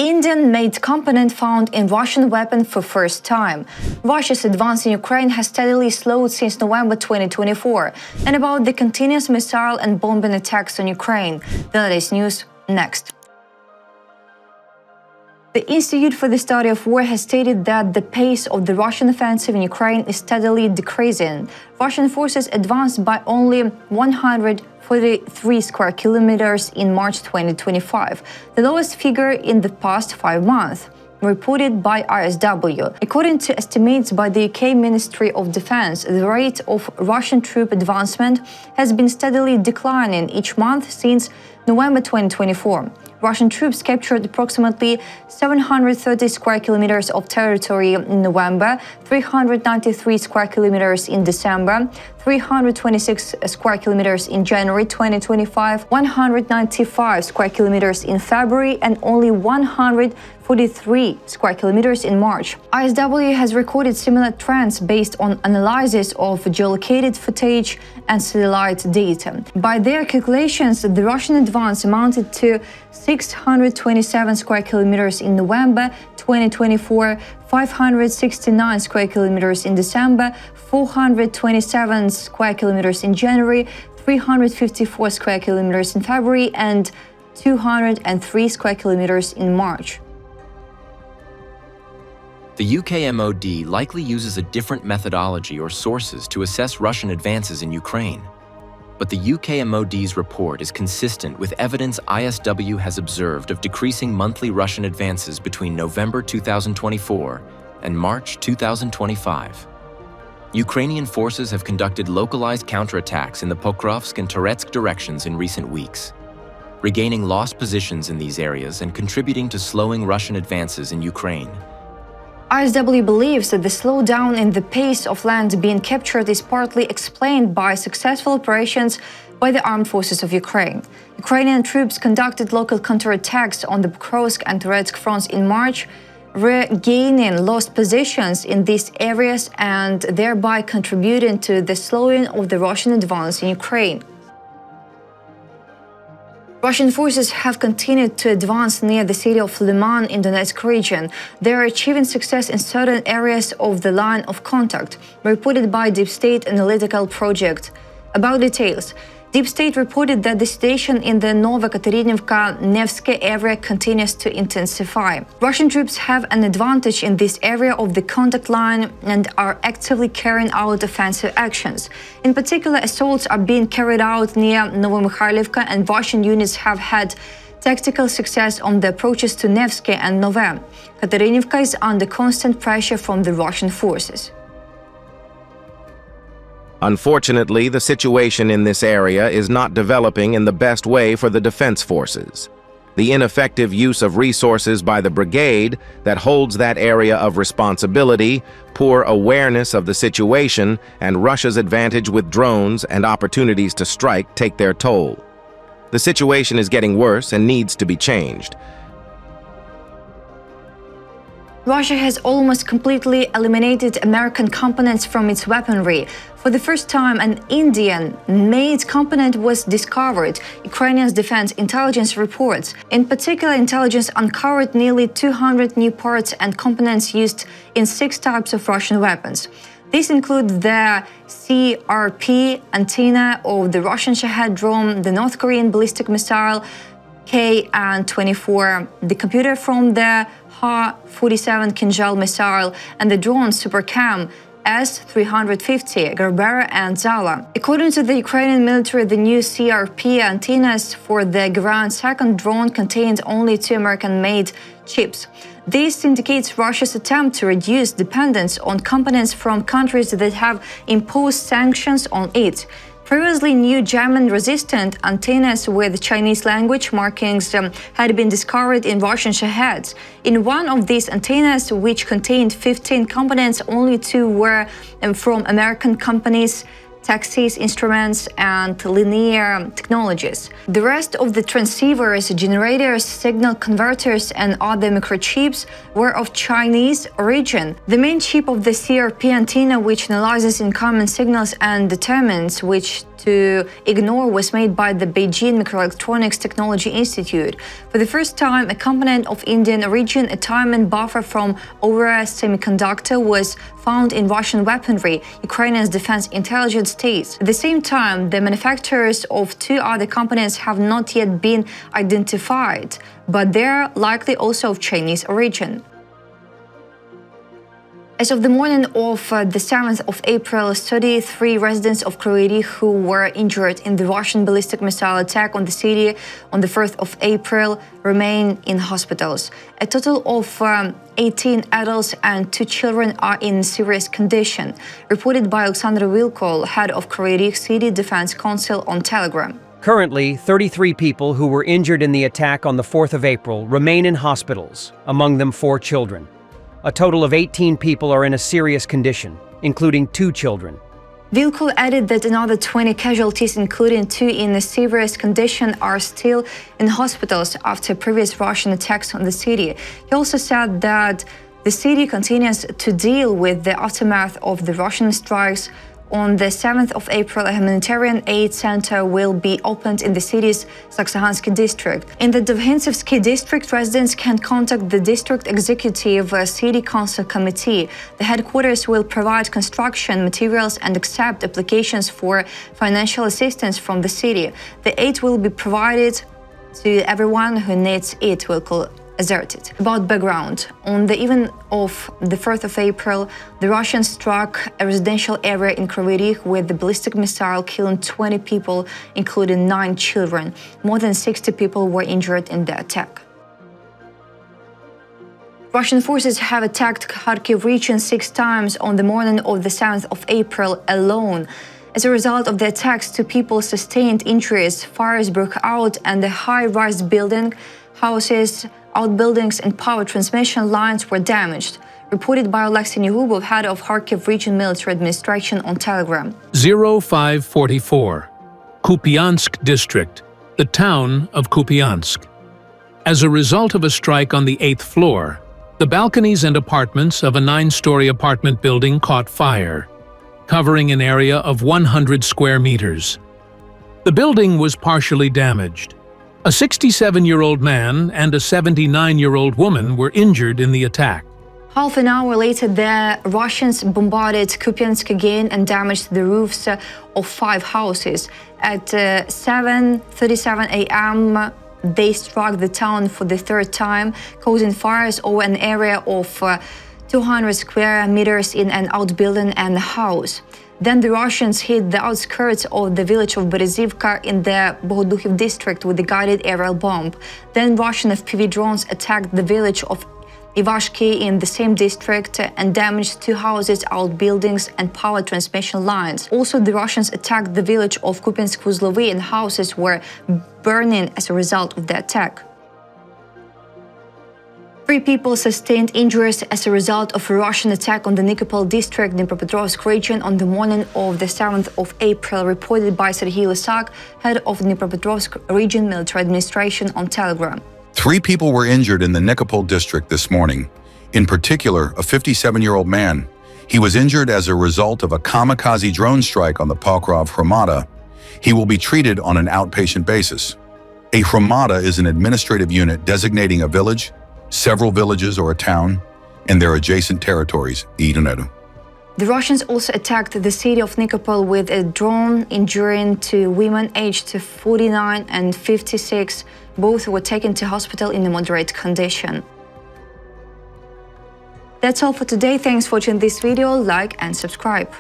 Indian-made component found in Russian weapon for first time. Russia's advance in Ukraine has steadily slowed since November 2024. And about the continuous missile and bombing attacks on Ukraine. The latest news next. The Institute for the Study of War has stated that the pace of the Russian offensive in Ukraine is steadily decreasing. Russian forces advanced by only 143 square kilometers in March 2025, the lowest figure in the past 5 months, reported by ISW. According to estimates by the UK Ministry of Defense, the rate of Russian troop advancement has been steadily declining each month since November 2024. Russian troops captured approximately 730 square kilometers of territory in November, 393 square kilometers in December, 326 square kilometers in January 2025, 195 square kilometers in February, and only 143 square kilometers in March. ISW has recorded similar trends based on analysis of geolocated footage and satellite data. By their calculations, the Russian advance amounted to 627 square kilometers in November 2024, 569 square kilometers in December, 427 square kilometers in January, 354 square kilometers in February, and 203 square kilometers in March. The UK MOD likely uses a different methodology or sources to assess Russian advances in Ukraine. But the UK MOD's report is consistent with evidence ISW has observed of decreasing monthly Russian advances between November 2024 and March 2025. Ukrainian forces have conducted localized counterattacks in the Pokrovsk and Donetsk directions in recent weeks, regaining lost positions in these areas and contributing to slowing Russian advances in Ukraine. ISW believes that the slowdown in the pace of land being captured is partly explained by successful operations by the armed forces of Ukraine. Ukrainian troops conducted local counterattacks on the Pokrovsk and Donetsk fronts in March, regaining lost positions in these areas and thereby contributing to the slowing of the Russian advance in Ukraine. Russian forces have continued to advance near the city of Liman in Donetsk region. They are achieving success in certain areas of the line of contact, reported by Deep State Analytical Project. About details, Deep State reported that the situation in the Novokaterinivka-Nevsky area continues to intensify. Russian troops have an advantage in this area of the contact line and are actively carrying out offensive actions. In particular, assaults are being carried out near Novomykhailivka, and Russian units have had tactical success on the approaches to Nevsky and Nove. Katerinivka is under constant pressure from the Russian forces. Unfortunately, the situation in this area is not developing in the best way for the defense forces. The ineffective use of resources by the brigade that holds that area of responsibility, poor awareness of the situation, and Russia's advantage with drones and opportunities to strike take their toll. The situation is getting worse and needs to be changed. Russia has almost completely eliminated American components from its weaponry. For the first time, an Indian-made component was discovered, Ukrainian defense intelligence reports. In particular, intelligence uncovered nearly 200 new parts and components used in 6 types of Russian weapons. These include the CRP antenna of the Russian Shahed drone, the North Korean ballistic missile KN-24, the computer from the Ha-47 Kinjal missile, and the drone Supercam S-350, Gerbera and Zala. According to the Ukrainian military, the new CRP antennas for the ground-second drone contained only 2 American-made chips. This indicates Russia's attempt to reduce dependence on components from countries that have imposed sanctions on it. Previously, new German-resistant antennas with Chinese language markings had been discovered in Russian Shaheds. In one of these antennas, which contained 15 components, only 2 were from American companies, Texas Instruments and Linear Technologies. The rest of the transceivers, generators, signal converters, and other microchips were of Chinese origin. The main chip of the CRP antenna, which analyzes incoming signals and determines which to ignore was made by the Beijing Microelectronics Technology Institute. For the first time, a component of Indian origin, a timing buffer from ORS semiconductor, was found in Russian weaponry, Ukraine's defense intelligence states. At the same time, the manufacturers of two other components have not yet been identified, but they're likely also of Chinese origin. As of the morning of the 7th of April, 33 residents of Krivoy Rog who were injured in the Russian ballistic missile attack on the city on the 1st of April remain in hospitals. A total of 18 adults and 2 children are in serious condition, reported by Alexander Wilkol, head of Krivoy Rog City Defense Council, on Telegram. Currently, 33 people who were injured in the attack on the 4th of April remain in hospitals, among them 4 children. A total of 18 people are in a serious condition, including 2 children. Wilkol added that another 20 casualties, including 2 in a serious condition, are still in hospitals after previous Russian attacks on the city. He also said that the city continues to deal with the aftermath of the Russian strikes. On the 7th of April, a humanitarian aid center will be opened in the city's Saksahansky district. In the Donetsk district, residents can contact the district executive city council committee. The headquarters will provide construction materials and accept applications for financial assistance from the city. The aid will be provided to everyone who needs it, Wilkol asserted. About background, on the evening of the 1st of April, the Russians struck a residential area in Krivoy Rog with the ballistic missile, killing 20 people, including 9 children. More than 60 people were injured in the attack. Russian forces have attacked Kharkiv region 6 times on the morning of the 7th of April alone. As a result of the attacks, 2 people sustained injuries, fires broke out, and the high-rise building, houses, outbuildings and power transmission lines were damaged, reported by Alexei Negubov, head of Kharkiv Region Military Administration, on Telegram. 0544, Kupiansk District, the town of Kupiansk. As a result of a strike on the 8th floor, the balconies and apartments of a 9-story apartment building caught fire, covering an area of 100 square meters. The building was partially damaged. A 67-year-old man and a 79-year-old woman were injured in the attack. Half an hour later, the Russians bombarded Kupiansk again and damaged the roofs of 5 houses. At 7:37 a.m., they struck the town for the 3rd time, causing fires over an area of 200 square meters in an outbuilding and a house. Then the Russians hit the outskirts of the village of Berezivka in the Bohodukhiv district with a guided aerial bomb. Then Russian FPV drones attacked the village of Ivashki in the same district and damaged 2 houses, outbuildings and power transmission lines. Also, the Russians attacked the village of Kupiansk-Uzlovy and houses were burning as a result of the attack. 3 people sustained injuries as a result of a Russian attack on the Nikopol district, Dnipropetrovsk region, on the morning of the 7th of April, reported by Serhiy Lysak, head of Dnipropetrovsk Region Military Administration, on Telegram. 3 people were injured in the Nikopol district this morning. In particular, a 57-year-old man. He was injured as a result of a kamikaze drone strike on the Pokrov Hromada. He will be treated on an outpatient basis. A Hromada is an administrative unit designating a village, several villages or a town, and their adjacent territories. The Russians also attacked the city of Nikopol with a drone, injuring 2 women aged 49 and 56. Both were taken to hospital in a moderate condition. That's all for today. Thanks for watching this video. Like and subscribe.